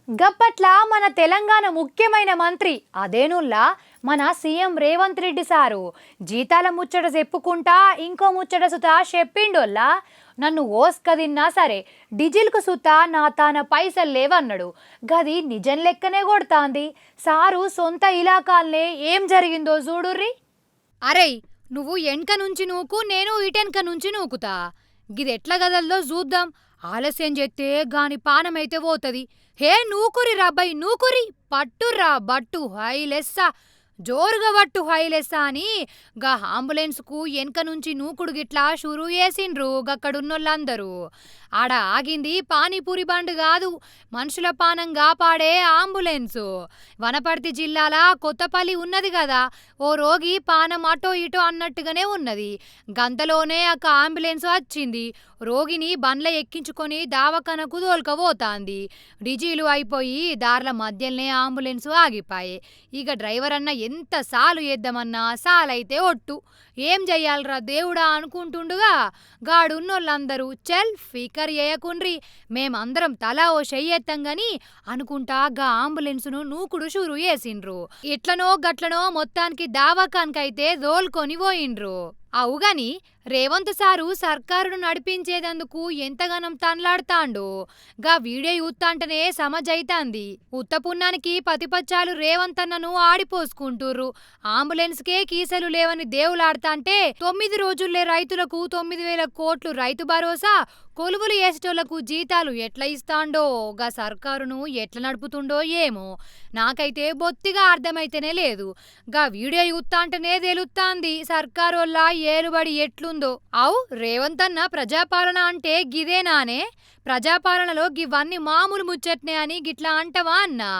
గప్పట్ల మన తెలంగాణ ముఖ్యమైన మంత్రి అదేనుల్లా మన సీఎం రేవంత్ రెడ్డి సారు జీతాల ముచ్చట చెప్పుకుంటా ఇంకో ముచ్చట సుతా చెప్పిండోల్లా నన్ను ఓస్కదిన్నా సరే డీజిల్కు సుతా నా తాన పైసలు లేవన్నాడు. గది నిజం లెక్కనే కొడతాంది. సారు సొంత ఇలాకాల్నే ఏం జరిగిందో చూడుర్రి. అరే నువ్వు ఎన్క నుంచి నూకు, నేను ఇటెన్క నుంచి నూకుతా. గిదెట్ల గదల్లో చూద్దాం. ఆలస్యం చేస్తే గాని పానమైతే పోతది. హే నూకురి రాబ్బాయి నూకురి, పట్టుర్రా బట్టు హైలెస్సా, జోరుగా బట్టు హైలెస్సా అని గా అంబులెన్స్కు ఎనక నుంచి నూకుడు గిట్లా షురూ చేసిండ్రు గక్కడున్నోళ్ళందరూ. ఆడ ఆగింది పానీపూరి బండు కాదు, మనుషుల పానం కాపాడే అంబులెన్సు. వనపర్తి జిల్లాల కొత్తపల్లి ఉన్నది కదా, ఓ రోగి పానం అటో ఇటో అన్నట్టుగానే ఉన్నది. గంతలోనే ఒక అంబులెన్స్ వచ్చింది. రోగిని బండ్ల ఎక్కించుకొని దావఖానకు తోల్కపోతాంది. డీజిలు అయిపోయి దార్ల మధ్యలోనే అంబులెన్స్ ఆగిపాయే. ఇక డ్రైవర్ అన్న ఎంత సాలు చేద్దామన్నా సాలైతే ఒట్టు. ఏం చెయ్యాలరా దేవుడా అనుకుంటుండగా గాడున్నోళ్ళందరూ చెల్ ఫికర్ చేయకుండ్రి, మేమందరం తలా ఓ చెయ్యేత్తాం గని అనుకుంటా గా అంబులెన్సును నూకుడు షురూ చేసిండ్రు. ఎట్లనో గట్లనో మొత్తానికి దావఖాన్కైతే దోల్కొని పోయిండ్రు. అవుగాని రేవంత్ సారు సర్కారును నడిపించేదందుకు ఎంతగానం తన్లాడుతాండో గా వీడియో చూత్తాంటనే సమజైతాంది. ఉత్తపున్నానికి పతిపచ్చాలు రేవంత్ అన్నను ఆడిపోసుకుంటుర్రు. అంబులెన్స్కే కీసలు లేవని దేవులాడతాంటే 9 రోజుల్లే రైతులకు 9,000 కోట్లు రైతు భరోసా, కొలువులు వేసేటోళ్లకు జీతాలు ఎట్లా ఇస్తాండో గా సర్కారును ఎట్లా నడుపుతుండో ఏమో నాకైతే బొత్తిగా అర్థమైతేనే లేదు. గా వీడియో చూత్తాంటనే తెలుత్తాంది సర్కారోళ్ళ ఏలుబడి ఎట్లుందో. అవు రేవంత్ అన్న ప్రజాపాలన అంటే గిదేనానే? ప్రజాపాలనలో గివన్నీ మామూలు ముచ్చట్నే అని గిట్లా అంటవా అన్నా?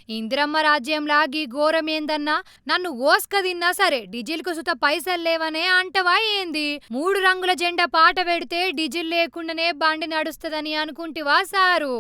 ఇందిరమ్మ రాజ్యంలా గీ ఘోరమేందన్నా? నన్ను ఓస్కదిన్నా సరే డీజిల్కు సుత పైసలు లేవనే అంటవా ఏంది? 3 రంగుల జెండా పాట పెడితే డీజిల్ లేకుండానే బండి నడుస్తదని అనుకుంటివా సారు?